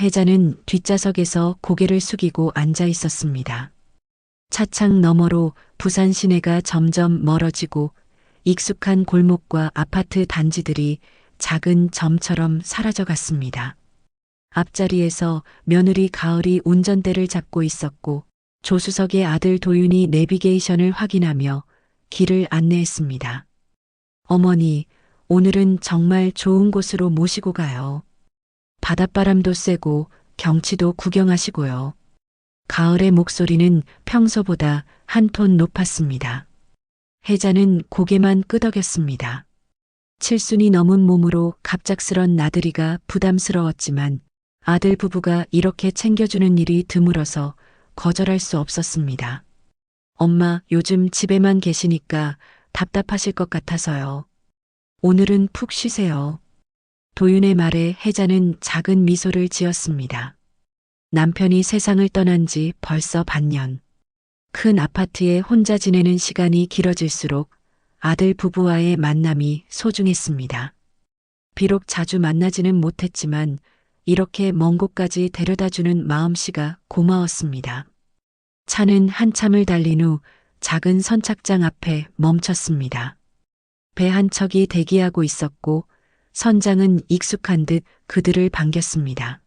혜자는 뒷좌석에서 고개를 숙이고 앉아 있었습니다. 차창 너머로 부산 시내가 점점 멀어지고 익숙한 골목과 아파트 단지들이 작은 점처럼 사라져 갔습니다. 앞자리에서 며느리 가을이 운전대를 잡고 있었고 조수석의 아들 도윤이 내비게이션을 확인하며 길을 안내했습니다. 어머니, 오늘은 정말 좋은 곳으로 모시고 가요. 바닷바람도 쐬고 경치도 구경하시고요. 가을의 목소리는 평소보다 한 톤 높았습니다. 혜자는 고개만 끄덕였습니다. 칠순이 넘은 몸으로 갑작스런 나들이가 부담스러웠지만 아들 부부가 이렇게 챙겨주는 일이 드물어서 거절할 수 없었습니다. 엄마, 요즘 집에만 계시니까 답답하실 것 같아서요. 오늘은 푹 쉬세요. 도윤의 말에 혜자는 작은 미소를 지었습니다. 남편이 세상을 떠난 지 벌써 반년. 큰 아파트에 혼자 지내는 시간이 길어질수록 아들 부부와의 만남이 소중했습니다. 비록 자주 만나지는 못했지만 이렇게 먼 곳까지 데려다주는 마음씨가 고마웠습니다. 차는 한참을 달린 후 작은 선착장 앞에 멈췄습니다. 배 한 척이 대기하고 있었고 선장은 익숙한 듯 그들을 반겼습니다.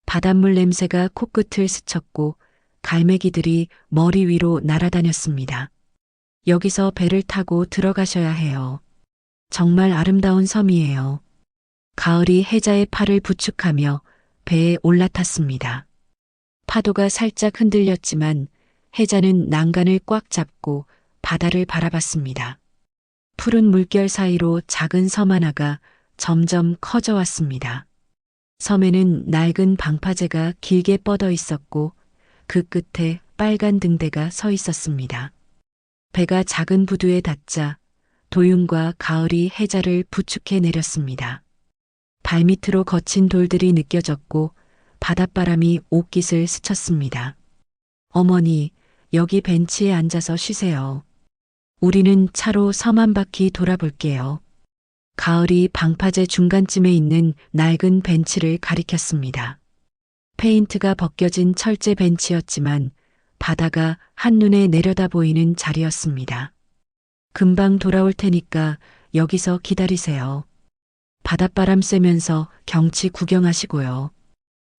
바닷물 냄새가 코끝을 스쳤고 갈매기들이 머리 위로 날아다녔습니다. 여기서 배를 타고 들어가셔야 해요. 정말 아름다운 섬이에요. 가을이 혜자의 팔을 부축하며 배에 올라탔습니다. 파도가 살짝 흔들렸지만 혜자는 난간을 꽉 잡고 바다를 바라봤습니다. 푸른 물결 사이로 작은 섬 하나가 점점 커져 왔습니다. 섬에는 낡은 방파제가 길게 뻗어 있었고 그 끝에 빨간 등대가 서 있었습니다. 배가 작은 부두에 닿자 도윤과 가을이 혜자를 부축해 내렸습니다. 발밑으로 거친 돌들이 느껴졌고 바닷바람이 옷깃을 스쳤습니다. 어머니, 여기 벤치에 앉아서 쉬세요. 우리는 차로 섬 한 바퀴 돌아볼게요. 가을이 방파제 중간쯤에 있는 낡은 벤치를 가리켰습니다. 페인트가 벗겨진 철제 벤치였지만 바다가 한눈에 내려다 보이는 자리였습니다. 금방 돌아올 테니까 여기서 기다리세요. 바닷바람 쐬면서 경치 구경하시고요.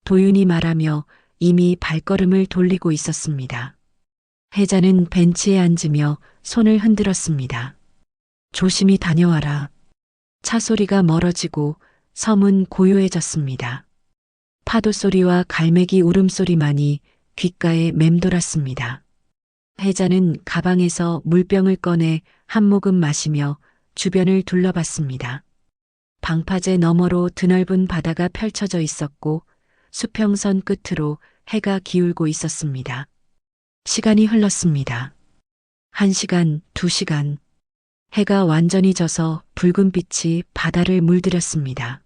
도윤이 말하며 이미 발걸음을 돌리고 있었습니다. 혜자는 벤치에 앉으며 손을 흔들었습니다. 조심히 다녀와라. 차 소리가 멀어지고 섬은 고요해졌습니다. 파도 소리와 갈매기 울음소리만이 귓가에 맴돌았습니다. 혜자는 가방에서 물병을 꺼내 한 모금 마시며 주변을 둘러봤습니다. 방파제 너머로 드넓은 바다가 펼쳐져 있었고 수평선 끝으로 해가 기울고 있었습니다. 시간이 흘렀습니다. 1시간, 2시간. 해가 완전히 져서 붉은 빛이 바다를 물들였습니다.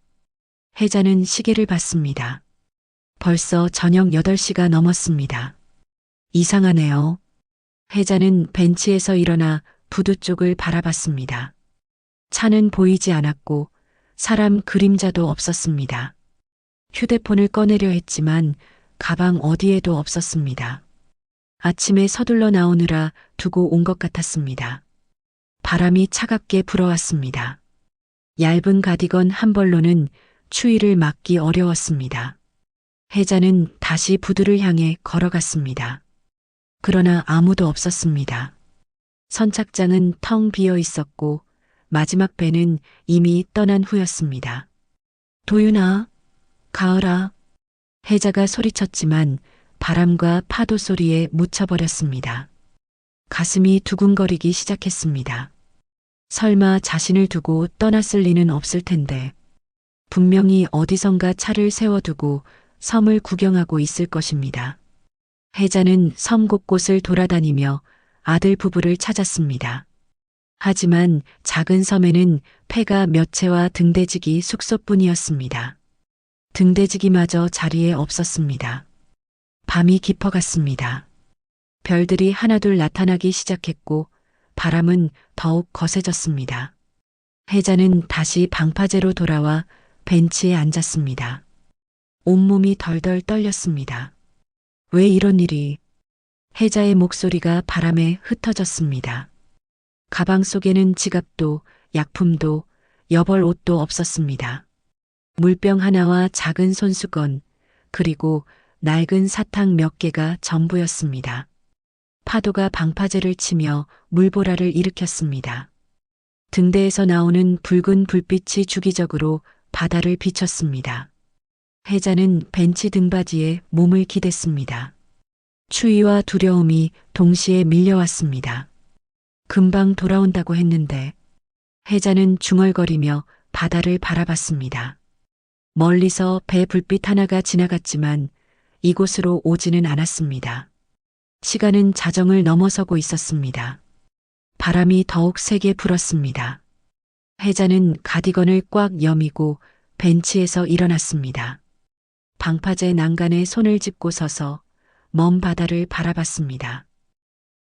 혜자는 시계를 봤습니다. 벌써 저녁 8시가 넘었습니다. 이상하네요. 혜자는 벤치에서 일어나 부두 쪽을 바라봤습니다. 차는 보이지 않았고 사람 그림자도 없었습니다. 휴대폰을 꺼내려 했지만 가방 어디에도 없었습니다. 아침에 서둘러 나오느라 두고 온 것 같았습니다. 바람이 차갑게 불어왔습니다. 얇은 가디건 한 벌로는 추위를 막기 어려웠습니다. 혜자는 다시 부두를 향해 걸어갔습니다. 그러나 아무도 없었습니다. 선착장은 텅 비어 있었고 마지막 배는 이미 떠난 후였습니다. 도윤아, 가을아. 혜자가 소리쳤지만 바람과 파도 소리에 묻혀버렸습니다. 가슴이 두근거리기 시작했습니다. 설마 자신을 두고 떠났을 리는 없을 텐데 분명히 어디선가 차를 세워두고 섬을 구경하고 있을 것입니다. 혜자는 섬 곳곳을 돌아다니며 아들 부부를 찾았습니다. 하지만 작은 섬에는 폐가 몇 채와 등대지기 숙소뿐이었습니다. 등대지기마저 자리에 없었습니다. 밤이 깊어갔습니다. 별들이 하나둘 나타나기 시작했고 바람은 더욱 거세졌습니다. 혜자는 다시 방파제로 돌아와 벤치에 앉았습니다. 온몸이 덜덜 떨렸습니다. 왜 이런 일이? 혜자의 목소리가 바람에 흩어졌습니다. 가방 속에는 지갑도 약품도 여벌 옷도 없었습니다. 물병 하나와 작은 손수건, 그리고 낡은 사탕 몇 개가 전부였습니다. 파도가 방파제를 치며 물보라를 일으켰습니다. 등대에서 나오는 붉은 불빛이 주기적으로 바다를 비췄습니다. 혜자는 벤치 등받이에 몸을 기댔습니다. 추위와 두려움이 동시에 밀려왔습니다. 금방 돌아온다고 했는데 혜자는 중얼거리며 바다를 바라봤습니다. 멀리서 배 불빛 하나가 지나갔지만 이곳으로 오지는 않았습니다. 시간은 자정을 넘어서고 있었습니다. 바람이 더욱 세게 불었습니다. 혜자는 가디건을 꽉 여미고 벤치에서 일어났습니다. 방파제 난간에 손을 짚고 서서 먼 바다를 바라봤습니다.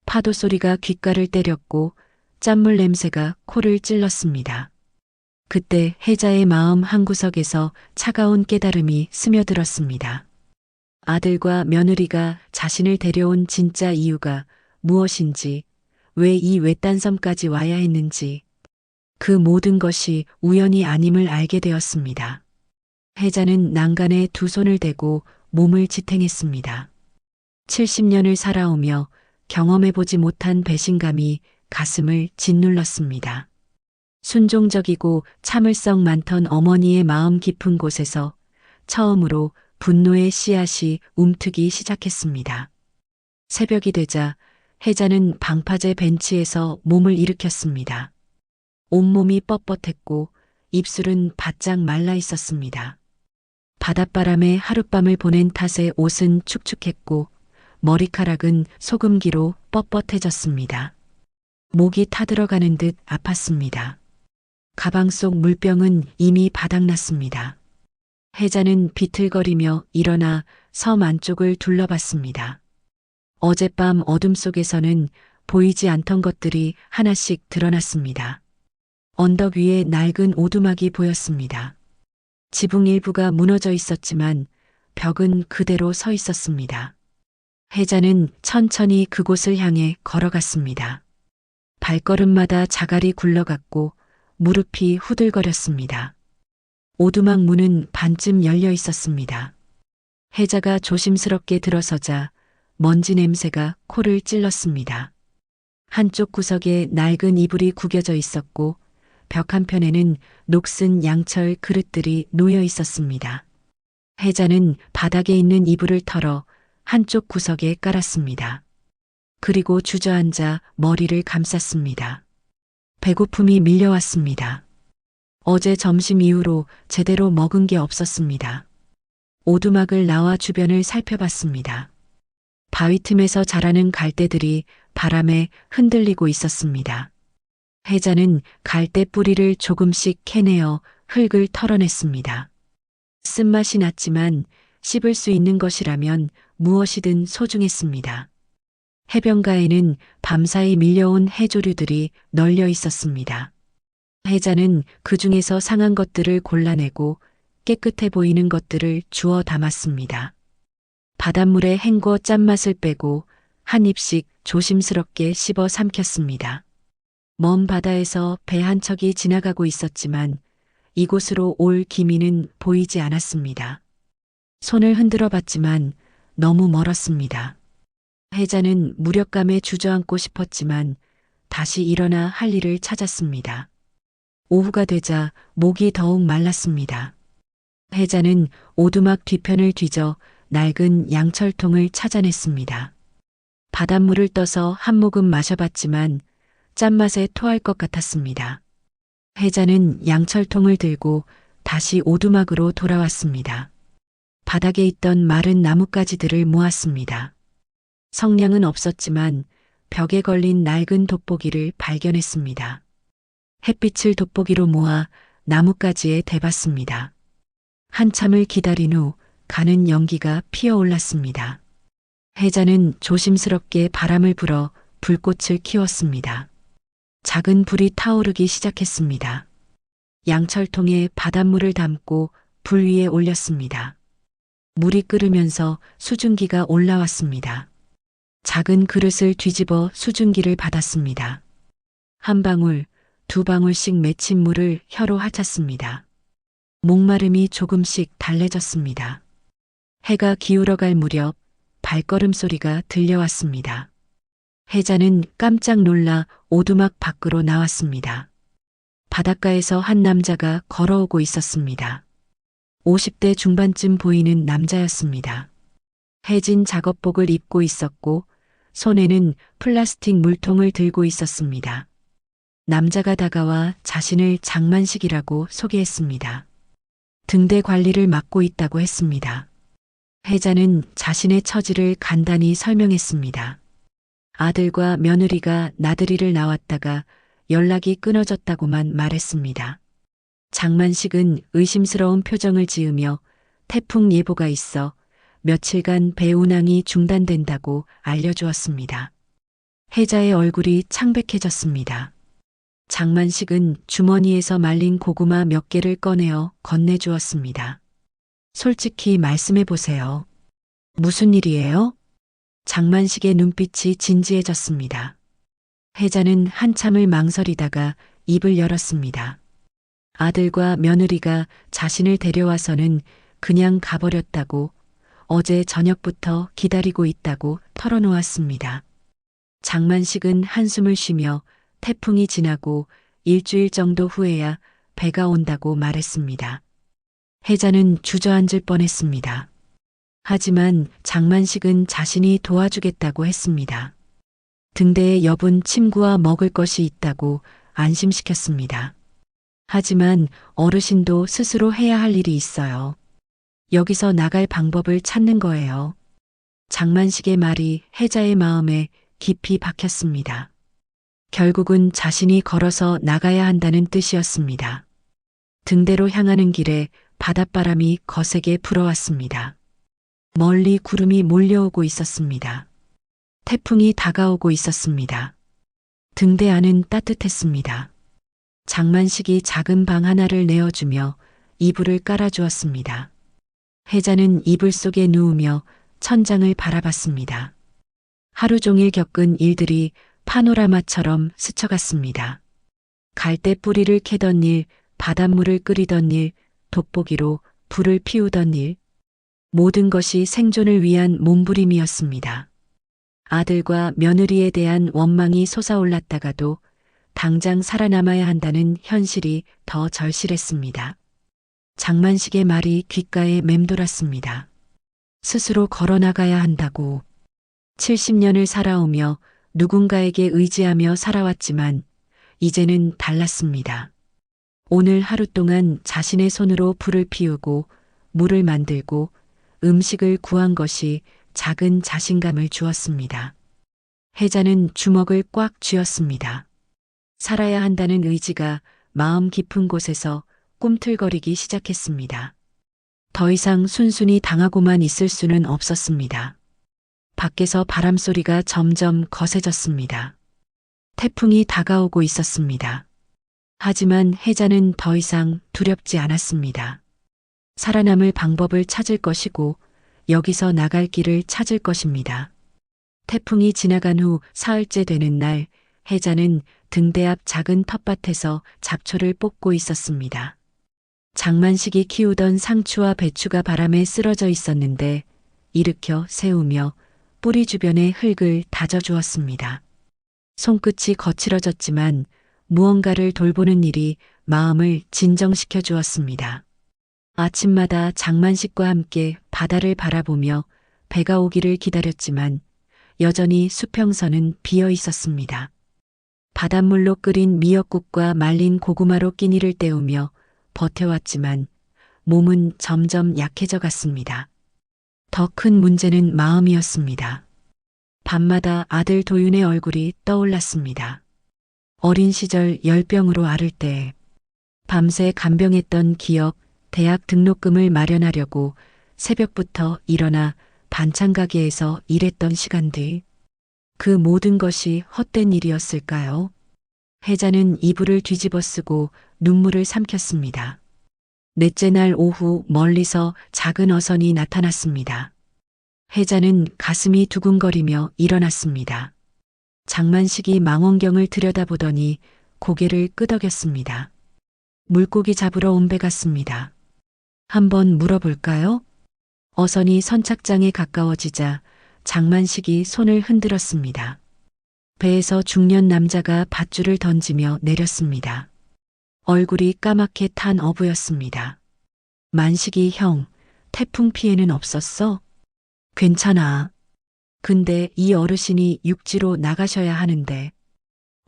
파도 소리가 귓가를 때렸고 짠물 냄새가 코를 찔렀습니다. 그때 혜자의 마음 한구석에서 차가운 깨달음이 스며들었습니다. 아들과 며느리가 자신을 데려온 진짜 이유가 무엇인지, 왜 이 외딴 섬까지 와야 했는지, 그 모든 것이 우연이 아님을 알게 되었습니다. 혜자는 난간에 두 손을 대고 몸을 지탱했습니다. 70년을 살아오며 경험해보지 못한 배신감이 가슴을 짓눌렀습니다. 순종적이고 참을성 많던 어머니의 마음 깊은 곳에서 처음으로 분노의 씨앗이 움트기 시작했습니다. 새벽이 되자 혜자는 방파제 벤치에서 몸을 일으켰습니다. 온몸이 뻣뻣했고 입술은 바짝 말라 있었습니다. 바닷바람에 하룻밤을 보낸 탓에 옷은 축축했고 머리카락은 소금기로 뻣뻣해졌습니다. 목이 타들어가는 듯 아팠습니다. 가방 속 물병은 이미 바닥났습니다. 혜자는 비틀거리며 일어나 섬 안쪽을 둘러봤습니다. 어젯밤 어둠 속에서는 보이지 않던 것들이 하나씩 드러났습니다. 언덕 위에 낡은 오두막이 보였습니다. 지붕 일부가 무너져 있었지만 벽은 그대로 서 있었습니다. 혜자는 천천히 그곳을 향해 걸어갔습니다. 발걸음마다 자갈이 굴러갔고 무릎이 후들거렸습니다. 오두막 문은 반쯤 열려 있었습니다. 혜자가 조심스럽게 들어서자 먼지 냄새가 코를 찔렀습니다. 한쪽 구석에 낡은 이불이 구겨져 있었고 벽 한편에는 녹슨 양철 그릇들이 놓여 있었습니다. 혜자는 바닥에 있는 이불을 털어 한쪽 구석에 깔았습니다. 그리고 주저앉아 머리를 감쌌습니다. 배고픔이 밀려왔습니다. 어제 점심 이후로 제대로 먹은 게 없었습니다. 오두막을 나와 주변을 살펴봤습니다. 바위 틈에서 자라는 갈대들이 바람에 흔들리고 있었습니다. 혜자는 갈대 뿌리를 조금씩 캐내어 흙을 털어냈습니다. 쓴맛이 났지만 씹을 수 있는 것이라면 무엇이든 소중했습니다. 해변가에는 밤사이 밀려온 해조류들이 널려 있었습니다. 혜자는 그 중에서 상한 것들을 골라내고 깨끗해 보이는 것들을 주워 담았습니다. 바닷물에 헹궈 짠맛을 빼고 한 입씩 조심스럽게 씹어 삼켰습니다. 먼 바다에서 배 한 척이 지나가고 있었지만 이곳으로 올 기미는 보이지 않았습니다. 손을 흔들어 봤지만 너무 멀었습니다. 혜자는 무력감에 주저앉고 싶었지만 다시 일어나 할 일을 찾았습니다. 오후가 되자 목이 더욱 말랐습니다. 혜자는 오두막 뒤편을 뒤져 낡은 양철통을 찾아냈습니다. 바닷물을 떠서 한 모금 마셔봤지만 짠맛에 토할 것 같았습니다. 혜자는 양철통을 들고 다시 오두막으로 돌아왔습니다. 바닥에 있던 마른 나뭇가지들을 모았습니다. 성냥은 없었지만 벽에 걸린 낡은 돋보기를 발견했습니다. 햇빛을 돋보기로 모아 나뭇가지에 대봤습니다. 한참을 기다린 후 가는 연기가 피어올랐습니다. 혜자는 조심스럽게 바람을 불어 불꽃을 키웠습니다. 작은 불이 타오르기 시작했습니다. 양철통에 바닷물을 담고 불 위에 올렸습니다. 물이 끓으면서 수증기가 올라왔습니다. 작은 그릇을 뒤집어 수증기를 받았습니다. 한 방울, 두 방울씩 맺힌 물을 혀로 핥았습니다. 목마름이 조금씩 달래졌습니다. 해가 기울어갈 무렵 발걸음 소리가 들려왔습니다. 해자는 깜짝 놀라 오두막 밖으로 나왔습니다. 바닷가에서 한 남자가 걸어오고 있었습니다. 50대 중반쯤 보이는 남자였습니다. 해진 작업복을 입고 있었고 손에는 플라스틱 물통을 들고 있었습니다. 남자가 다가와 자신을 장만식이라고 소개했습니다. 등대 관리를 맡고 있다고 했습니다. 해자는 자신의 처지를 간단히 설명했습니다. 아들과 며느리가 나들이를 나왔다가 연락이 끊어졌다고만 말했습니다. 장만식은 의심스러운 표정을 지으며 태풍 예보가 있어 며칠간 배 운항이 중단된다고 알려주었습니다. 해자의 얼굴이 창백해졌습니다. 장만식은 주머니에서 말린 고구마 몇 개를 꺼내어 건네주었습니다. 솔직히 말씀해 보세요. 무슨 일이에요? 장만식의 눈빛이 진지해졌습니다. 해자는 한참을 망설이다가 입을 열었습니다. 아들과 며느리가 자신을 데려와서는 그냥 가버렸다고 어제 저녁부터 기다리고 있다고 털어놓았습니다. 장만식은 한숨을 쉬며 태풍이 지나고 일주일 정도 후에야 배가 온다고 말했습니다. 해자는 주저앉을 뻔했습니다. 하지만 장만식은 자신이 도와주겠다고 했습니다. 등대에 여분 침구와 먹을 것이 있다고 안심시켰습니다. 하지만 어르신도 스스로 해야 할 일이 있어요. 여기서 나갈 방법을 찾는 거예요. 장만식의 말이 해자의 마음에 깊이 박혔습니다. 결국은 자신이 걸어서 나가야 한다는 뜻이었습니다. 등대로 향하는 길에 바닷바람이 거세게 불어왔습니다. 멀리 구름이 몰려오고 있었습니다. 태풍이 다가오고 있었습니다. 등대 안은 따뜻했습니다. 장만식이 작은 방 하나를 내어주며 이불을 깔아주었습니다. 해자는 이불 속에 누우며 천장을 바라봤습니다. 하루 종일 겪은 일들이 파노라마처럼 스쳐갔습니다. 갈대 뿌리를 캐던 일, 바닷물을 끓이던 일, 돋보기로 불을 피우던 일, 모든 것이 생존을 위한 몸부림이었습니다. 아들과 며느리에 대한 원망이 솟아올랐다가도 당장 살아남아야 한다는 현실이 더 절실했습니다. 장만식의 말이 귓가에 맴돌았습니다. 스스로 걸어나가야 한다고. 70년을 살아오며 누군가에게 의지하며 살아왔지만 이제는 달랐습니다. 오늘 하루 동안 자신의 손으로 불을 피우고 물을 만들고 음식을 구한 것이 작은 자신감을 주었습니다. 해자는 주먹을 꽉 쥐었습니다. 살아야 한다는 의지가 마음 깊은 곳에서 꿈틀거리기 시작했습니다. 더 이상 순순히 당하고만 있을 수는 없었습니다. 밖에서 바람소리가 점점 거세졌습니다. 태풍이 다가오고 있었습니다. 하지만 해자는 더 이상 두렵지 않았습니다. 살아남을 방법을 찾을 것이고 여기서 나갈 길을 찾을 것입니다. 태풍이 지나간 후 사흘째 되는 날, 해자는 등대 앞 작은 텃밭에서 잡초를 뽑고 있었습니다. 장만식이 키우던 상추와 배추가 바람에 쓰러져 있었는데 일으켜 세우며 뿌리 주변의 흙을 다져주었습니다. 손끝이 거칠어졌지만 무언가를 돌보는 일이 마음을 진정시켜 주었습니다. 아침마다 장만식과 함께 바다를 바라보며 배가 오기를 기다렸지만 여전히 수평선은 비어 있었습니다. 바닷물로 끓인 미역국과 말린 고구마로 끼니를 때우며 버텨왔지만 몸은 점점 약해져 갔습니다. 더 큰 문제는 마음이었습니다. 밤마다 아들 도윤의 얼굴이 떠올랐습니다. 어린 시절 열병으로 앓을 때 밤새 간병했던 기억, 대학 등록금을 마련하려고 새벽부터 일어나 반찬 가게에서 일했던 시간들. 그 모든 것이 헛된 일이었을까요? 해자는 이불을 뒤집어 쓰고 눈물을 삼켰습니다. 넷째 날 오후 멀리서 작은 어선이 나타났습니다. 해자는 가슴이 두근거리며 일어났습니다. 장만식이 망원경을 들여다보더니 고개를 끄덕였습니다. 물고기 잡으러 온 배 같습니다. 한번 물어볼까요? 어선이 선착장에 가까워지자 장만식이 손을 흔들었습니다. 배에서 중년 남자가 밧줄을 던지며 내렸습니다. 얼굴이 까맣게 탄 어부였습니다. 만식이 형, 태풍 피해는 없었어? 괜찮아. 근데 이 어르신이 육지로 나가셔야 하는데.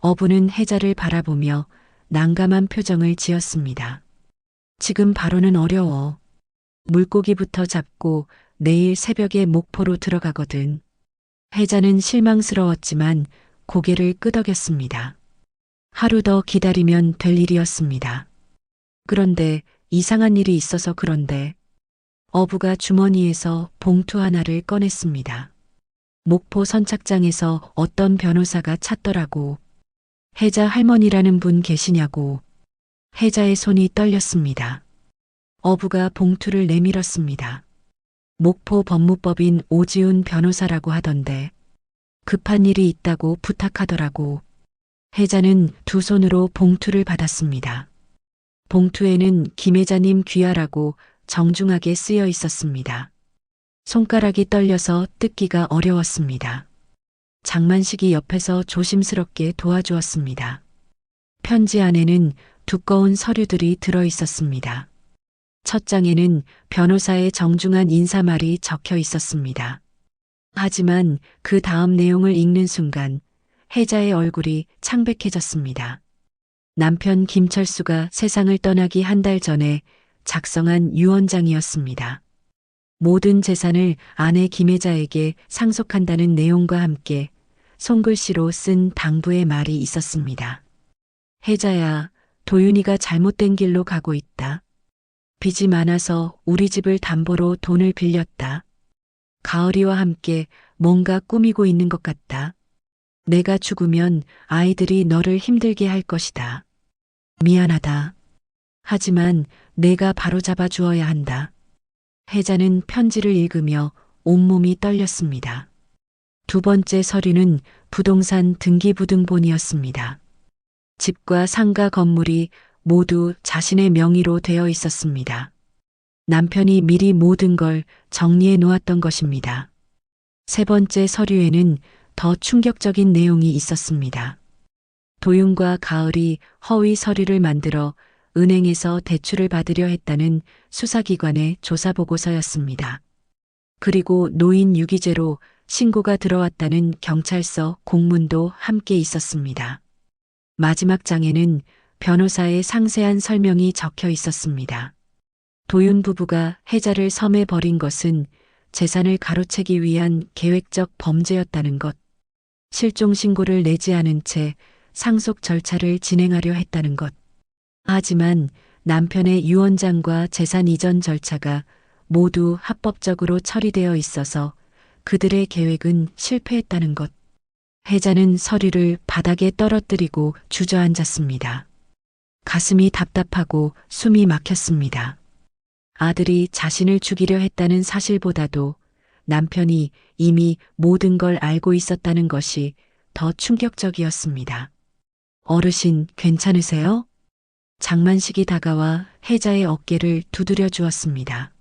어부는 해자를 바라보며 난감한 표정을 지었습니다. 지금 바로는 어려워. 물고기부터 잡고 내일 새벽에 목포로 들어가거든. 해자는 실망스러웠지만 고개를 끄덕였습니다. 하루 더 기다리면 될 일이었습니다. 그런데 이상한 일이 있어서 그런데 어부가 주머니에서 봉투 하나를 꺼냈습니다. 목포 선착장에서 어떤 변호사가 찾더라고. 해자 할머니라는 분 계시냐고. 해자의 손이 떨렸습니다. 어부가 봉투를 내밀었습니다. 목포 법무법인 오지훈 변호사라고 하던데 급한 일이 있다고 부탁하더라고. 해자는 두 손으로 봉투를 받았습니다. 봉투에는 김혜자님 귀하라고 정중하게 쓰여 있었습니다. 손가락이 떨려서 뜯기가 어려웠습니다. 장만식이 옆에서 조심스럽게 도와주었습니다. 편지 안에는 두꺼운 서류들이 들어 있었습니다. 첫 장에는 변호사의 정중한 인사말이 적혀 있었습니다. 하지만 그 다음 내용을 읽는 순간 해자의 얼굴이 창백해졌습니다. 남편 김철수가 세상을 떠나기 한 달 전에 작성한 유언장이었습니다. 모든 재산을 아내 김혜자에게 상속한다는 내용과 함께 손글씨로 쓴 당부의 말이 있었습니다. 해자야, 도윤이가 잘못된 길로 가고 있다. 빚이 많아서 우리 집을 담보로 돈을 빌렸다. 가을이와 함께 뭔가 꾸미고 있는 것 같다. 내가 죽으면 아이들이 너를 힘들게 할 것이다. 미안하다. 하지만 내가 바로잡아 주어야 한다. 해자는 편지를 읽으며 온몸이 떨렸습니다. 두 번째 서류는 부동산 등기부등본이었습니다. 집과 상가 건물이 모두 자신의 명의로 되어 있었습니다. 남편이 미리 모든 걸 정리해 놓았던 것입니다. 세 번째 서류에는 더 충격적인 내용이 있었습니다. 도윤과 가을이 허위 서류를 만들어 은행에서 대출을 받으려 했다는 수사기관의 조사보고서였습니다. 그리고 노인 유기죄로 신고가 들어왔다는 경찰서 공문도 함께 있었습니다. 마지막 장에는 변호사의 상세한 설명이 적혀 있었습니다. 도윤 부부가 해자를 섬에 버린 것은 재산을 가로채기 위한 계획적 범죄였다는 것, 실종 신고를 내지 않은 채 상속 절차를 진행하려 했다는 것. 하지만 남편의 유언장과 재산 이전 절차가 모두 합법적으로 처리되어 있어서 그들의 계획은 실패했다는 것. 해자는 서류를 바닥에 떨어뜨리고 주저앉았습니다. 가슴이 답답하고 숨이 막혔습니다. 아들이 자신을 죽이려 했다는 사실보다도 남편이 이미 모든 걸 알고 있었다는 것이 더 충격적이었습니다. 어르신, 괜찮으세요? 장만식이 다가와 해자의 어깨를 두드려 주었습니다.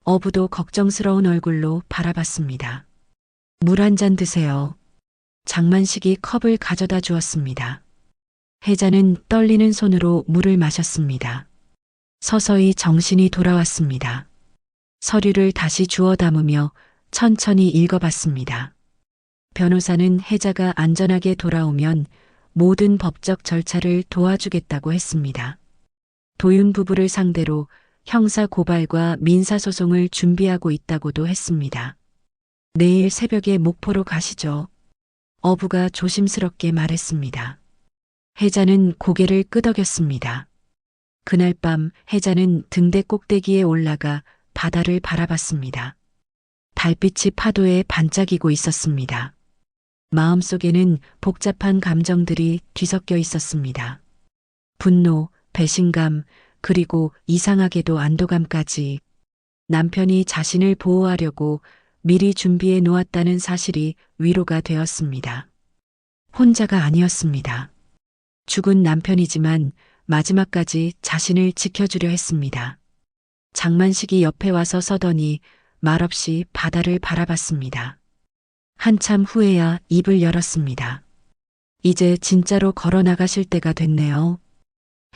어부도 걱정스러운 얼굴로 바라봤습니다. 물 한 잔 드세요. 장만식이 컵을 가져다 주었습니다. 해자는 떨리는 손으로 물을 마셨습니다. 서서히 정신이 돌아왔습니다. 서류를 다시 주워 담으며 천천히 읽어봤습니다. 변호사는 해자가 안전하게 돌아오면 모든 법적 절차를 도와주겠다고 했습니다. 도윤 부부를 상대로 형사 고발과 민사 소송을 준비하고 있다고도 했습니다. 내일 새벽에 목포로 가시죠. 어부가 조심스럽게 말했습니다. 해자는 고개를 끄덕였습니다. 그날 밤 해자는 등대 꼭대기에 올라가 바다를 바라봤습니다. 달빛이 파도에 반짝이고 있었습니다. 마음속에는 복잡한 감정들이 뒤섞여 있었습니다. 분노, 배신감, 그리고 이상하게도 안도감까지. 남편이 자신을 보호하려고 미리 준비해 놓았다는 사실이 위로가 되었습니다. 혼자가 아니었습니다. 죽은 남편이지만 마지막까지 자신을 지켜주려 했습니다. 장만식이 옆에 와서 서더니 말없이 바다를 바라봤습니다. 한참 후에야 입을 열었습니다. 이제 진짜로 걸어 나가실 때가 됐네요.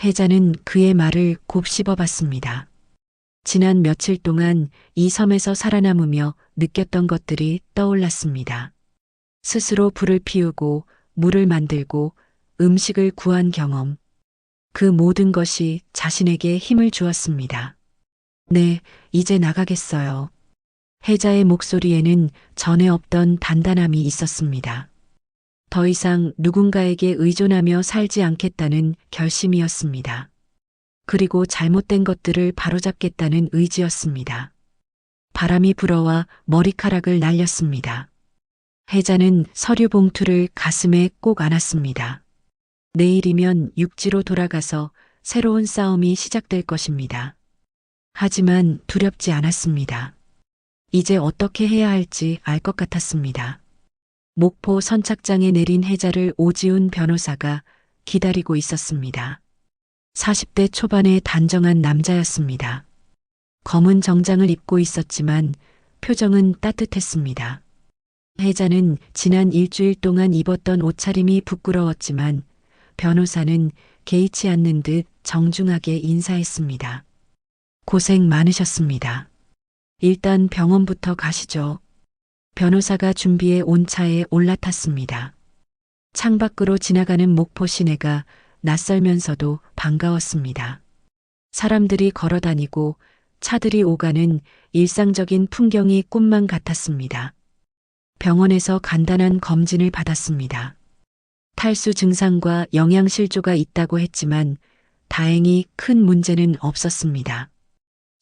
혜자는 그의 말을 곱씹어 봤습니다. 지난 며칠 동안 이 섬에서 살아남으며 느꼈던 것들이 떠올랐습니다. 스스로 불을 피우고 물을 만들고 음식을 구한 경험. 그 모든 것이 자신에게 힘을 주었습니다. 네, 이제 나가겠어요. 혜자의 목소리에는 전에 없던 단단함이 있었습니다. 더 이상 누군가에게 의존하며 살지 않겠다는 결심이었습니다. 그리고 잘못된 것들을 바로잡겠다는 의지였습니다. 바람이 불어와 머리카락을 날렸습니다. 혜자는 서류 봉투를 가슴에 꼭 안았습니다. 내일이면 육지로 돌아가서 새로운 싸움이 시작될 것입니다. 하지만 두렵지 않았습니다. 이제 어떻게 해야 할지 알 것 같았습니다. 목포 선착장에 내린 혜자를 오지훈 변호사가 기다리고 있었습니다. 40대 초반의 단정한 남자였습니다. 검은 정장을 입고 있었지만 표정은 따뜻했습니다. 혜자는 지난 일주일 동안 입었던 옷차림이 부끄러웠지만 변호사는 개의치 않는 듯 정중하게 인사했습니다. 고생 많으셨습니다. 일단 병원부터 가시죠. 변호사가 준비해 온 차에 올라탔습니다. 창밖으로 지나가는 목포 시내가 낯설면서도 반가웠습니다. 사람들이 걸어다니고 차들이 오가는 일상적인 풍경이 꿈만 같았습니다. 병원에서 간단한 검진을 받았습니다. 탈수 증상과 영양실조가 있다고 했지만 다행히 큰 문제는 없었습니다.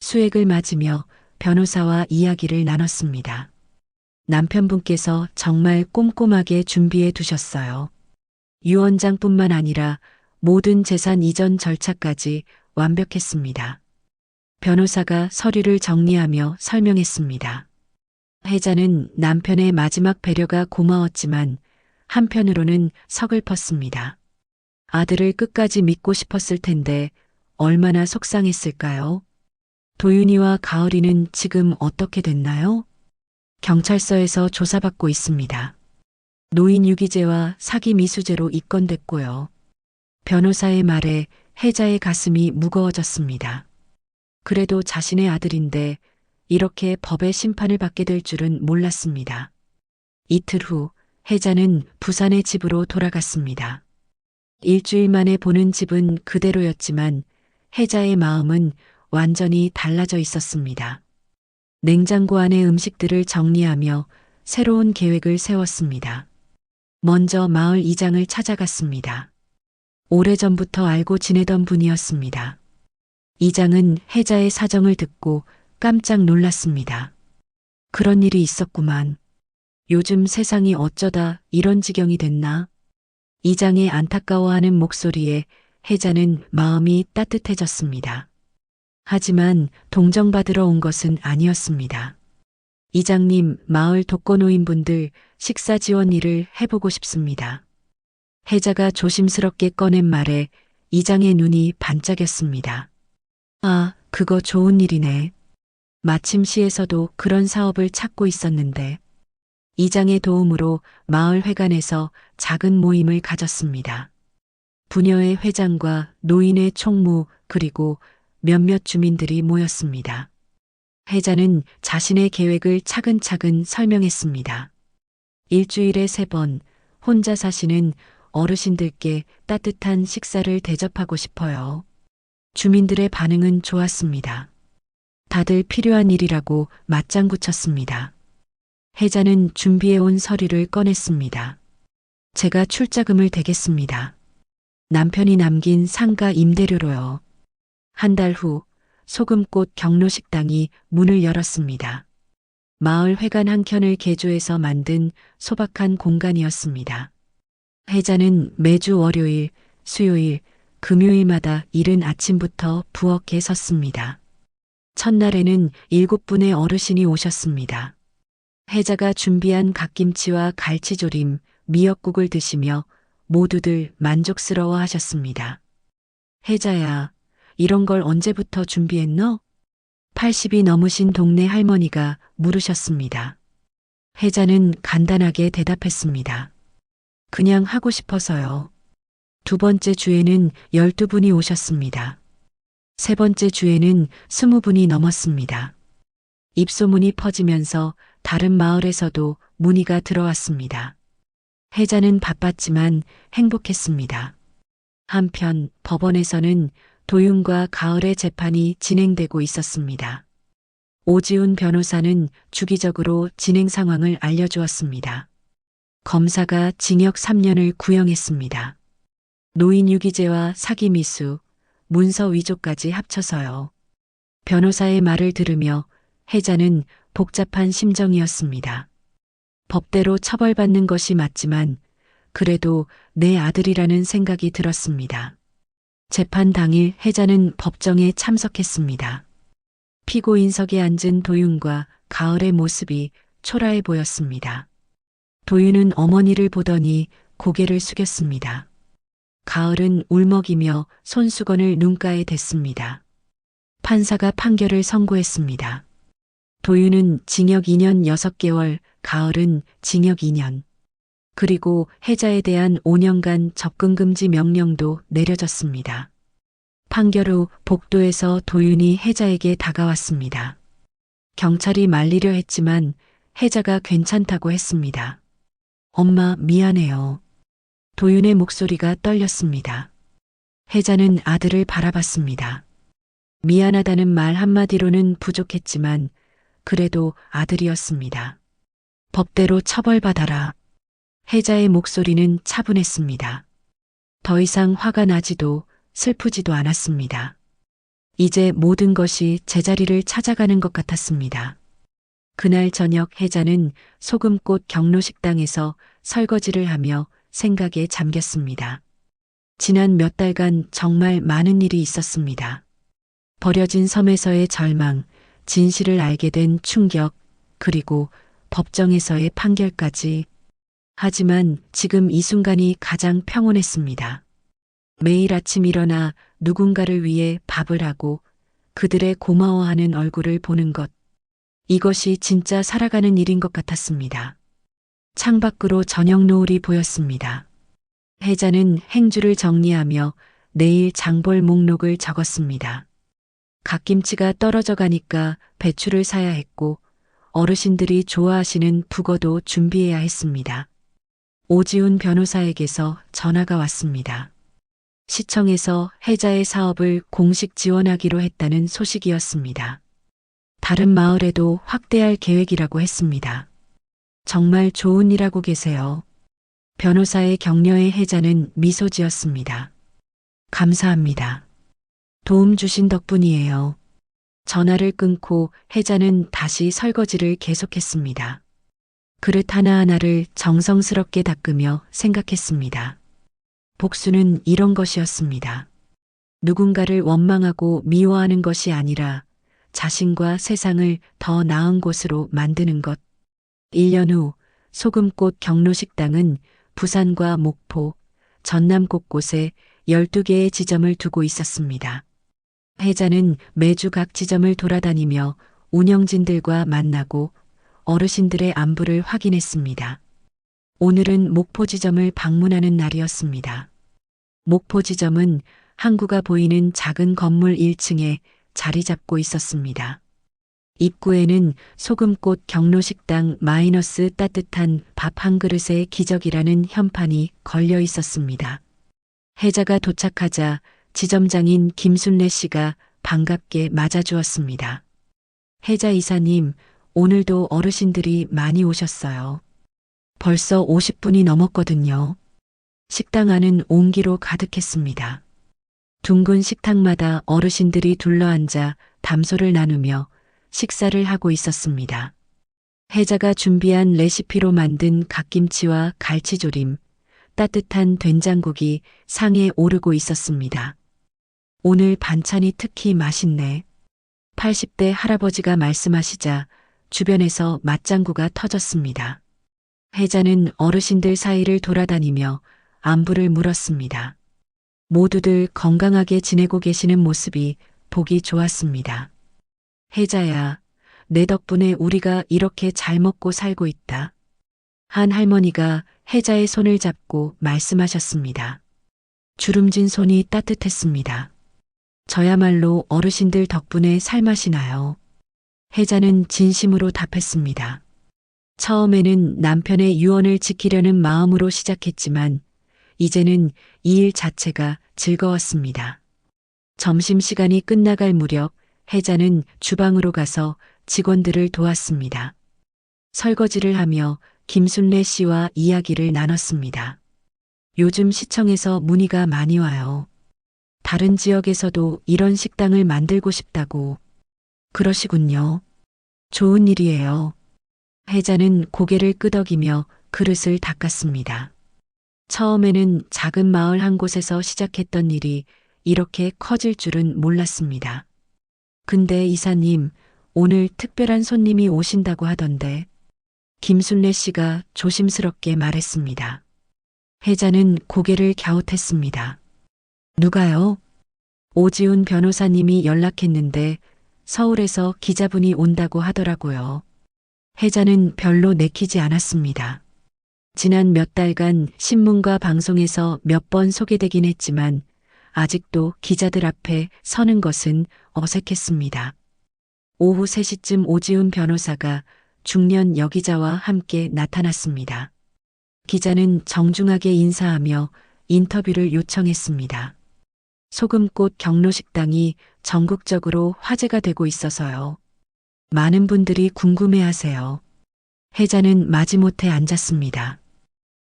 수액을 맞으며 변호사와 이야기를 나눴습니다. 남편분께서 정말 꼼꼼하게 준비해 두셨어요. 유언장뿐만 아니라 모든 재산 이전 절차까지 완벽했습니다. 변호사가 서류를 정리하며 설명했습니다. 혜자는 남편의 마지막 배려가 고마웠지만 한편으로는 서글펐습니다. 아들을 끝까지 믿고 싶었을 텐데 얼마나 속상했을까요? 도윤이와 가을이는 지금 어떻게 됐나요? 경찰서에서 조사받고 있습니다. 노인 유기죄와 사기 미수죄로 입건됐고요. 변호사의 말에 혜자의 가슴이 무거워졌습니다. 그래도 자신의 아들인데 이렇게 법의 심판을 받게 될 줄은 몰랐습니다. 이틀 후 혜자는 부산의 집으로 돌아갔습니다. 일주일 만에 보는 집은 그대로였지만 혜자의 마음은 완전히 달라져 있었습니다. 냉장고 안의 음식들을 정리하며 새로운 계획을 세웠습니다. 먼저 마을 이장을 찾아갔습니다. 오래전부터 알고 지내던 분이었습니다. 이장은 혜자의 사정을 듣고 깜짝 놀랐습니다. 그런 일이 있었구만. 요즘 세상이 어쩌다 이런 지경이 됐나? 이장의 안타까워하는 목소리에 혜자는 마음이 따뜻해졌습니다. 하지만 동정받으러 온 것은 아니었습니다. 이장님, 마을 독거노인분들 식사 지원 일을 해보고 싶습니다. 혜자가 조심스럽게 꺼낸 말에 이장의 눈이 반짝였습니다. 아, 그거 좋은 일이네. 마침 시에서도 그런 사업을 찾고 있었는데. 이장의 도움으로 마을 회관에서 작은 모임을 가졌습니다. 부녀의 회장과 노인의 총무 그리고 몇몇 주민들이 모였습니다. 혜자는 자신의 계획을 차근차근 설명했습니다. 일주일에 3번 혼자 사시는 어르신들께 따뜻한 식사를 대접하고 싶어요. 주민들의 반응은 좋았습니다. 다들 필요한 일이라고 맞장구 쳤습니다. 혜자는 준비해온 서류를 꺼냈습니다. 제가 출자금을 대겠습니다. 남편이 남긴 상가 임대료로요. 한 달 후 소금꽃 경로식당이 문을 열었습니다. 마을 회관 한켠을 개조해서 만든 소박한 공간이었습니다. 혜자는 매주 월요일, 수요일, 금요일마다 이른 아침부터 부엌에 섰습니다. 첫날에는 7분의 어르신이 오셨습니다. 혜자가 준비한 갓김치와 갈치조림, 미역국을 드시며 모두들 만족스러워 하셨습니다. 혜자야, 이런 걸 언제부터 준비했너? 80이 넘으신 동네 할머니가 물으셨습니다. 혜자는 간단하게 대답했습니다. 그냥 하고 싶어서요. 두 번째 주에는 12분이 오셨습니다. 세 번째 주에는 20분이 넘었습니다. 입소문이 퍼지면서 다른 마을에서도 문의가 들어왔습니다. 혜자는 바빴지만 행복했습니다. 한편 법원에서는 도윤과 가을의 재판이 진행되고 있었습니다. 오지훈 변호사는 주기적으로 진행 상황을 알려주었습니다. 검사가 징역 3년을 구형했습니다. 노인 유기죄와 사기 미수, 문서 위조까지 합쳐서요. 변호사의 말을 들으며 혜자는 복잡한 심정이었습니다. 법대로 처벌받는 것이 맞지만 그래도 내 아들이라는 생각이 들었습니다. 재판 당일 혜자는 법정에 참석했습니다. 피고인석에 앉은 도윤과 가을의 모습이 초라해 보였습니다. 도윤은 어머니를 보더니 고개를 숙였습니다. 가을은 울먹이며 손수건을 눈가에 댔습니다. 판사가 판결을 선고했습니다. 도윤은 징역 2년 6개월, 가을은 징역 2년. 그리고 혜자에 대한 5년간 접근금지 명령도 내려졌습니다. 판결 후 복도에서 도윤이 혜자에게 다가왔습니다. 경찰이 말리려 했지만 혜자가 괜찮다고 했습니다. 엄마, 미안해요. 도윤의 목소리가 떨렸습니다. 혜자는 아들을 바라봤습니다. 미안하다는 말 한마디로는 부족했지만 그래도 아들이었습니다. 법대로 처벌받아라. 혜자의 목소리는 차분했습니다. 더 이상 화가 나지도 슬프지도 않았습니다. 이제 모든 것이 제자리를 찾아가는 것 같았습니다. 그날 저녁 혜자는 소금꽃 경로식당에서 설거지를 하며 생각에 잠겼습니다. 지난 몇 달간 정말 많은 일이 있었습니다. 버려진 섬에서의 절망, 진실을 알게 된 충격, 그리고 법정에서의 판결까지. 하지만 지금 이 순간이 가장 평온했습니다. 매일 아침 일어나 누군가를 위해 밥을 하고 그들의 고마워하는 얼굴을 보는 것. 이것이 진짜 살아가는 일인 것 같았습니다. 창밖으로 저녁 노을이 보였습니다. 혜자는 행주를 정리하며 내일 장볼 목록을 적었습니다. 갓김치가 떨어져 가니까 배추를 사야 했고 어르신들이 좋아하시는 북어도 준비해야 했습니다. 오지훈 변호사에게서 전화가 왔습니다. 시청에서 혜자의 사업을 공식 지원하기로 했다는 소식이었습니다. 다른 마을에도 확대할 계획이라고 했습니다. 정말 좋은 일 하고 계세요. 변호사의 격려에 혜자는 미소 지었습니다. 감사합니다. 도움 주신 덕분이에요. 전화를 끊고 혜자는 다시 설거지를 계속했습니다. 그릇 하나하나를 정성스럽게 닦으며 생각했습니다. 복수는 이런 것이었습니다. 누군가를 원망하고 미워하는 것이 아니라 자신과 세상을 더 나은 곳으로 만드는 것. 1년 후 소금꽃 경로식당은 부산과 목포, 전남 곳곳에 12개의 지점을 두고 있었습니다. 혜자는 매주 각 지점을 돌아다니며 운영진들과 만나고 어르신들의 안부를 확인했습니다. 오늘은 목포 지점을 방문하는 날이었습니다. 목포 지점은 항구가 보이는 작은 건물 1층에 자리 잡고 있었습니다. 입구에는 소금꽃 경로식당 마이너스 따뜻한 밥 한 그릇의 기적이라는 현판이 걸려 있었습니다. 혜자가 도착하자 지점장인 김순례 씨가 반갑게 맞아주었습니다. 혜자 이사님, 오늘도 어르신들이 많이 오셨어요. 벌써 50분이 넘었거든요. 식당 안은 온기로 가득했습니다. 둥근 식탁마다 어르신들이 둘러앉아 담소를 나누며 식사를 하고 있었습니다. 혜자가 준비한 레시피로 만든 갓김치와 갈치조림, 따뜻한 된장국이 상에 오르고 있었습니다. 오늘 반찬이 특히 맛있네. 80대 할아버지가 말씀하시자 주변에서 맞장구가 터졌습니다. 혜자는 어르신들 사이를 돌아다니며 안부를 물었습니다. 모두들 건강하게 지내고 계시는 모습이 보기 좋았습니다. 혜자야, 내 덕분에 우리가 이렇게 잘 먹고 살고 있다. 한 할머니가 혜자의 손을 잡고 말씀하셨습니다. 주름진 손이 따뜻했습니다. 저야말로 어르신들 덕분에 살맛이 나요. 혜자는 진심으로 답했습니다. 처음에는 남편의 유언을 지키려는 마음으로 시작했지만 이제는 이 일 자체가 즐거웠습니다. 점심시간이 끝나갈 무렵 혜자는 주방으로 가서 직원들을 도왔습니다. 설거지를 하며 김순례 씨와 이야기를 나눴습니다. 요즘 시청에서 문의가 많이 와요. 다른 지역에서도 이런 식당을 만들고 싶다고. 그러시군요. 좋은 일이에요. 혜자는 고개를 끄덕이며 그릇을 닦았습니다. 처음에는 작은 마을 한 곳에서 시작했던 일이 이렇게 커질 줄은 몰랐습니다. 근데 이사님, 오늘 특별한 손님이 오신다고 하던데. 김순례 씨가 조심스럽게 말했습니다. 혜자는 고개를 갸웃했습니다. 누가요? 오지훈 변호사님이 연락했는데 서울에서 기자분이 온다고 하더라고요. 혜자는 별로 내키지 않았습니다. 지난 몇 달간 신문과 방송에서 몇 번 소개되긴 했지만 아직도 기자들 앞에 서는 것은 어색했습니다. 오후 3시쯤 오지훈 변호사가 중년 여기자와 함께 나타났습니다. 기자는 정중하게 인사하며 인터뷰를 요청했습니다. 소금꽃 경로식당이 전국적으로 화제가 되고 있어서요. 많은 분들이 궁금해하세요. 혜자는 마지못해 앉았습니다.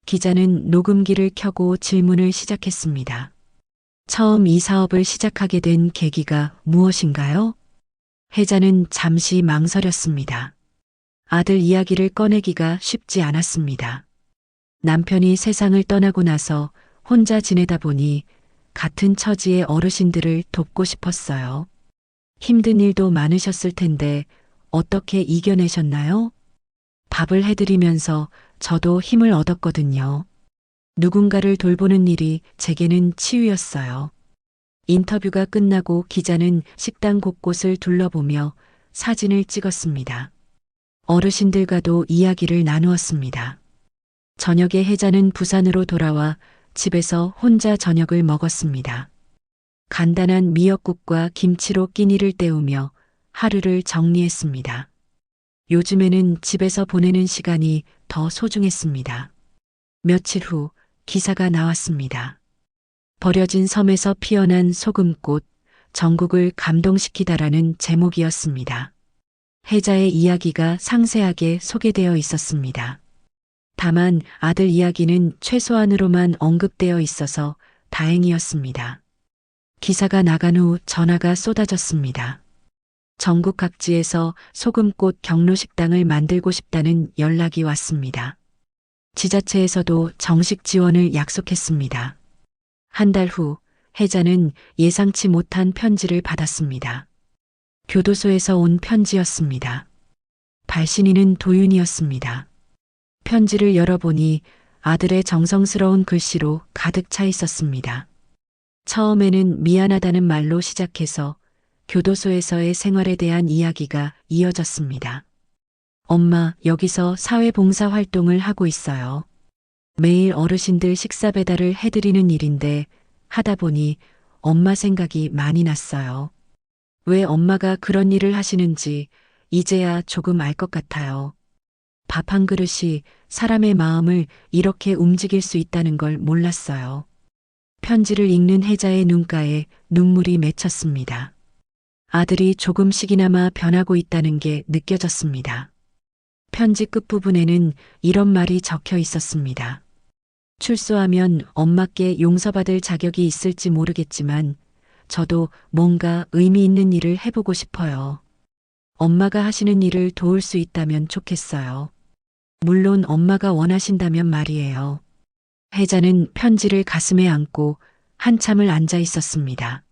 기자는 녹음기를 켜고 질문을 시작했습니다. 처음 이 사업을 시작하게 된 계기가 무엇인가요? 혜자는 잠시 망설였습니다. 아들 이야기를 꺼내기가 쉽지 않았습니다. 남편이 세상을 떠나고 나서 혼자 지내다 보니 같은 처지의 어르신들을 돕고 싶었어요. 힘든 일도 많으셨을 텐데 어떻게 이겨내셨나요? 밥을 해드리면서 저도 힘을 얻었거든요. 누군가를 돌보는 일이 제게는 치유였어요. 인터뷰가 끝나고 기자는 식당 곳곳을 둘러보며 사진을 찍었습니다. 어르신들과도 이야기를 나누었습니다. 저녁에 혜자는 부산으로 돌아와 집에서 혼자 저녁을 먹었습니다. 간단한 미역국과 김치로 끼니를 때우며 하루를 정리했습니다. 요즘에는 집에서 보내는 시간이 더 소중했습니다. 며칠 후 기사가 나왔습니다. 버려진 섬에서 피어난 소금꽃, 전국을 감동시키다라는 제목이었습니다. 혜자의 이야기가 상세하게 소개되어 있었습니다. 다만 아들 이야기는 최소한으로만 언급되어 있어서 다행이었습니다. 기사가 나간 후 전화가 쏟아졌습니다. 전국 각지에서 소금꽃 경로식당을 만들고 싶다는 연락이 왔습니다. 지자체에서도 정식 지원을 약속했습니다. 한 달 후 혜자는 예상치 못한 편지를 받았습니다. 교도소에서 온 편지였습니다. 발신인은 도윤이었습니다. 편지를 열어보니 아들의 정성스러운 글씨로 가득 차 있었습니다. 처음에는 미안하다는 말로 시작해서 교도소에서의 생활에 대한 이야기가 이어졌습니다. 엄마, 여기서 사회봉사 활동을 하고 있어요. 매일 어르신들 식사 배달을 해드리는 일인데 하다 보니 엄마 생각이 많이 났어요. 왜 엄마가 그런 일을 하시는지 이제야 조금 알 것 같아요. 밥 한 그릇이 사람의 마음을 이렇게 움직일 수 있다는 걸 몰랐어요. 편지를 읽는 혜자의 눈가에 눈물이 맺혔습니다. 아들이 조금씩이나마 변하고 있다는 게 느껴졌습니다. 편지 끝부분에는 이런 말이 적혀 있었습니다. 출소하면 엄마께 용서받을 자격이 있을지 모르겠지만 저도 뭔가 의미 있는 일을 해보고 싶어요. 엄마가 하시는 일을 도울 수 있다면 좋겠어요. 물론 엄마가 원하신다면 말이에요. 혜자는 편지를 가슴에 안고 한참을 앉아 있었습니다.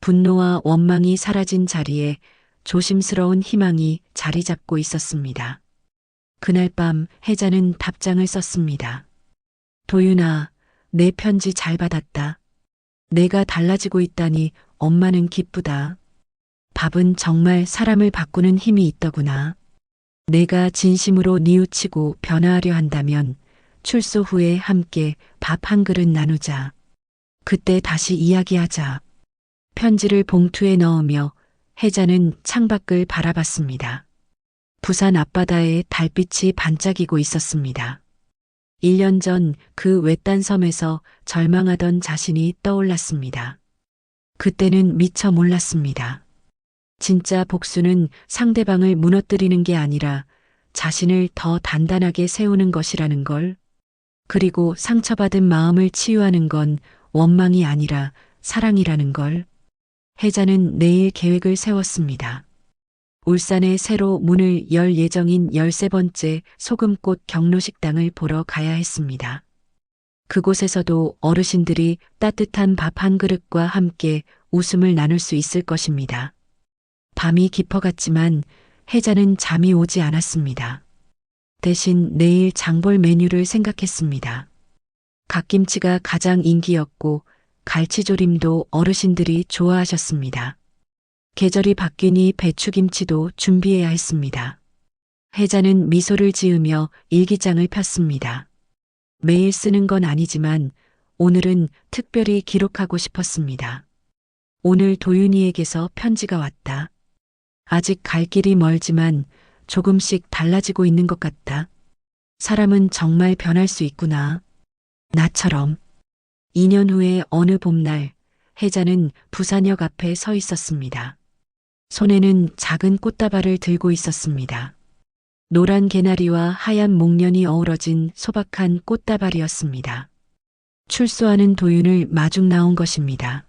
분노와 원망이 사라진 자리에 조심스러운 희망이 자리 잡고 있었습니다. 그날 밤 혜자는 답장을 썼습니다. 도윤아, 내 편지 잘 받았다. 내가 달라지고 있다니 엄마는 기쁘다. 밥은 정말 사람을 바꾸는 힘이 있더구나. 내가 진심으로 뉘우치고 변화하려 한다면 출소 후에 함께 밥 한 그릇 나누자. 그때 다시 이야기하자. 편지를 봉투에 넣으며 혜자는 창밖을 바라봤습니다. 부산 앞바다에 달빛이 반짝이고 있었습니다. 1년 전 그 외딴 섬에서 절망하던 자신이 떠올랐습니다. 그때는 미처 몰랐습니다. 진짜 복수는 상대방을 무너뜨리는 게 아니라 자신을 더 단단하게 세우는 것이라는 걸. 그리고 상처받은 마음을 치유하는 건 원망이 아니라 사랑이라는 걸. 혜자는 내일 계획을 세웠습니다. 울산에 새로 문을 열 예정인 13번째 소금꽃 경로식당을 보러 가야 했습니다. 그곳에서도 어르신들이 따뜻한 밥 한 그릇과 함께 웃음을 나눌 수 있을 것입니다. 밤이 깊어갔지만 혜자는 잠이 오지 않았습니다. 대신 내일 장볼 메뉴를 생각했습니다. 갓김치가 가장 인기였고 갈치조림도 어르신들이 좋아하셨습니다. 계절이 바뀌니 배추김치도 준비해야 했습니다. 혜자는 미소를 지으며 일기장을 폈습니다. 매일 쓰는 건 아니지만 오늘은 특별히 기록하고 싶었습니다. 오늘 도윤이에게서 편지가 왔다. 아직 갈 길이 멀지만 조금씩 달라지고 있는 것 같다. 사람은 정말 변할 수 있구나. 나처럼. 2년 후에 어느 봄날 혜자는 부산역 앞에 서 있었습니다. 손에는 작은 꽃다발을 들고 있었습니다. 노란 개나리와 하얀 목련이 어우러진 소박한 꽃다발이었습니다. 출소하는 도윤을 마중 나온 것입니다.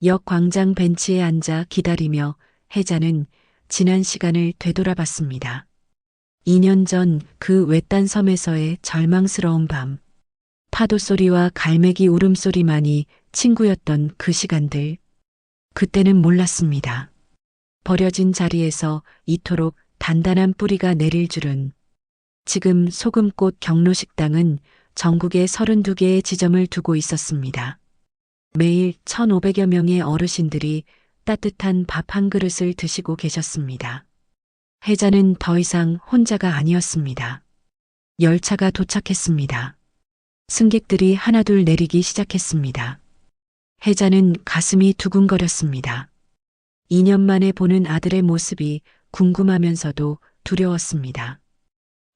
역 광장 벤치에 앉아 기다리며 혜자는 지난 시간을 되돌아봤습니다. 2년 전 그 외딴 섬에서의 절망스러운 밤. 파도 소리와 갈매기 울음소리만이 친구였던 그 시간들. 그때는 몰랐습니다. 버려진 자리에서 이토록 단단한 뿌리가 내릴 줄은. 지금 소금꽃 경로식당은 전국에 32개의 지점을 두고 있었습니다. 매일 1,500여 명의 어르신들이 따뜻한 밥 한 그릇을 드시고 계셨습니다. 혜자는 더 이상 혼자가 아니었습니다. 열차가 도착했습니다. 승객들이 하나둘 내리기 시작했습니다. 혜자는 가슴이 두근거렸습니다. 2년 만에 보는 아들의 모습이 궁금하면서도 두려웠습니다.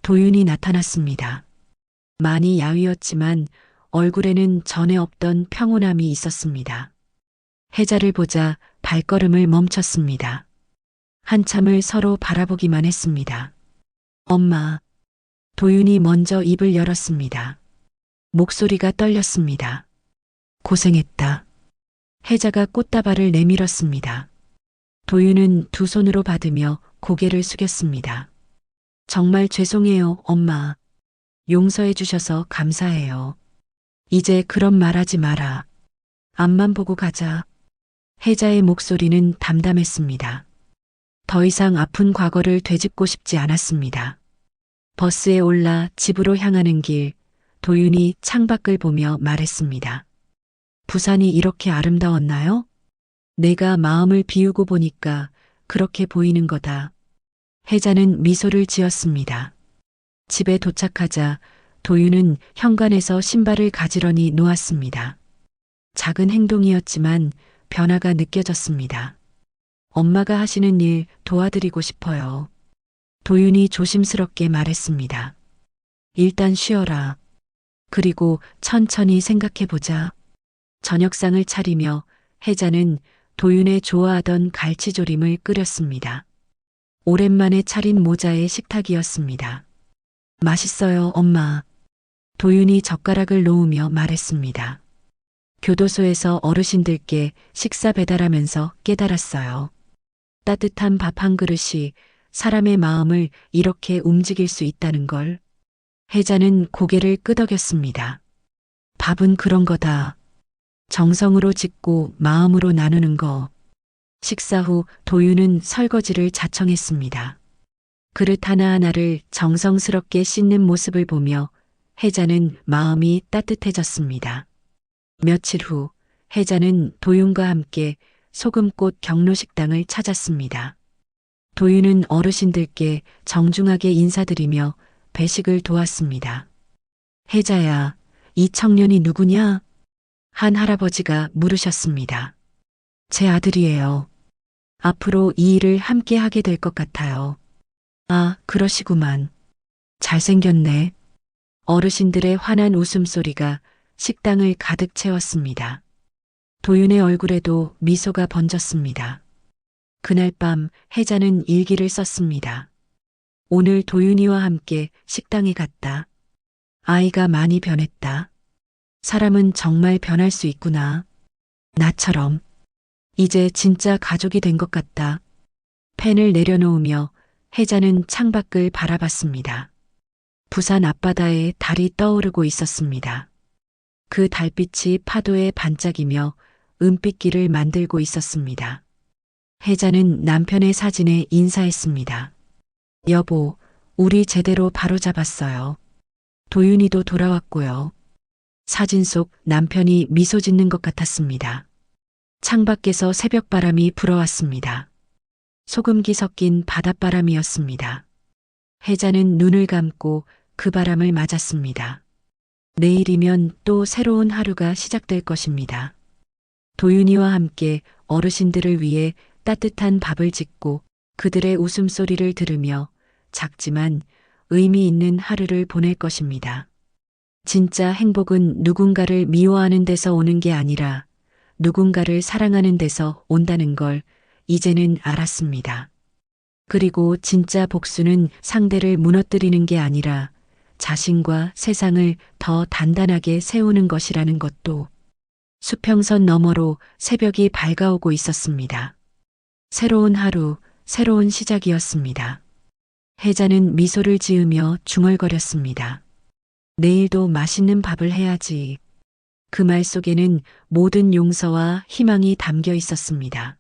도윤이 나타났습니다. 많이 야위었지만 얼굴에는 전에 없던 평온함이 있었습니다. 혜자를 보자 발걸음을 멈췄습니다. 한참을 서로 바라보기만 했습니다. 엄마. 도윤이 먼저 입을 열었습니다. 목소리가 떨렸습니다. 고생했다. 혜자가 꽃다발을 내밀었습니다. 도윤은 두 손으로 받으며 고개를 숙였습니다. 정말 죄송해요, 엄마. 용서해 주셔서 감사해요. 이제 그런 말하지 마라. 앞만 보고 가자. 혜자의 목소리는 담담했습니다. 더 이상 아픈 과거를 되짚고 싶지 않았습니다. 버스에 올라 집으로 향하는 길, 도윤이 창밖을 보며 말했습니다. 부산이 이렇게 아름다웠나요? 내가 마음을 비우고 보니까 그렇게 보이는 거다. 혜자는 미소를 지었습니다. 집에 도착하자 도윤은 현관에서 신발을 가지런히 놓았습니다. 작은 행동이었지만 변화가 느껴졌습니다. 엄마가 하시는 일 도와드리고 싶어요. 도윤이 조심스럽게 말했습니다. 일단 쉬어라. 그리고 천천히 생각해보자. 저녁상을 차리며 혜자는 도윤의 좋아하던 갈치조림을 끓였습니다. 오랜만에 차린 모자의 식탁이었습니다. 맛있어요, 엄마. 도윤이 젓가락을 놓으며 말했습니다. 교도소에서 어르신들께 식사 배달하면서 깨달았어요. 따뜻한 밥 한 그릇이 사람의 마음을 이렇게 움직일 수 있다는 걸. 혜자는 고개를 끄덕였습니다. 밥은 그런 거다. 정성으로 짓고 마음으로 나누는 거. 식사 후 도윤은 설거지를 자청했습니다. 그릇 하나하나를 정성스럽게 씻는 모습을 보며 혜자는 마음이 따뜻해졌습니다. 며칠 후 혜자는 도윤과 함께 소금꽃 경로식당을 찾았습니다. 도윤은 어르신들께 정중하게 인사드리며 배식을 도왔습니다. 혜자야, 이 청년이 누구냐? 한 할아버지가 물으셨습니다. 제 아들이에요. 앞으로 이 일을 함께 하게 될 것 같아요. 아, 그러시구만. 잘생겼네. 어르신들의 환한 웃음소리가 식당을 가득 채웠습니다. 도윤의 얼굴에도 미소가 번졌습니다. 그날 밤 혜자는 일기를 썼습니다. 오늘 도윤이와 함께 식당에 갔다. 아이가 많이 변했다. 사람은 정말 변할 수 있구나. 나처럼. 이제 진짜 가족이 된 것 같다. 펜을 내려놓으며 혜자는 창밖을 바라봤습니다. 부산 앞바다에 달이 떠오르고 있었습니다. 그 달빛이 파도에 반짝이며 은빛길을 만들고 있었습니다. 혜자는 남편의 사진에 인사했습니다. 여보, 우리 제대로 바로잡았어요. 도윤이도 돌아왔고요. 사진 속 남편이 미소 짓는 것 같았습니다. 창밖에서 새벽바람이 불어왔습니다. 소금기 섞인 바닷바람이었습니다. 혜자는 눈을 감고 그 바람을 맞았습니다. 내일이면 또 새로운 하루가 시작될 것입니다. 도윤이와 함께 어르신들을 위해 따뜻한 밥을 짓고 그들의 웃음소리를 들으며 작지만 의미 있는 하루를 보낼 것입니다. 진짜 행복은 누군가를 미워하는 데서 오는 게 아니라 누군가를 사랑하는 데서 온다는 걸 이제는 알았습니다. 그리고 진짜 복수는 상대를 무너뜨리는 게 아니라 자신과 세상을 더 단단하게 세우는 것이라는 것도. 수평선 너머로 새벽이 밝아오고 있었습니다. 새로운 하루, 새로운 시작이었습니다. 혜자는 미소를 지으며 중얼거렸습니다. 내일도 맛있는 밥을 해야지. 그 말 속에는 모든 용서와 희망이 담겨 있었습니다.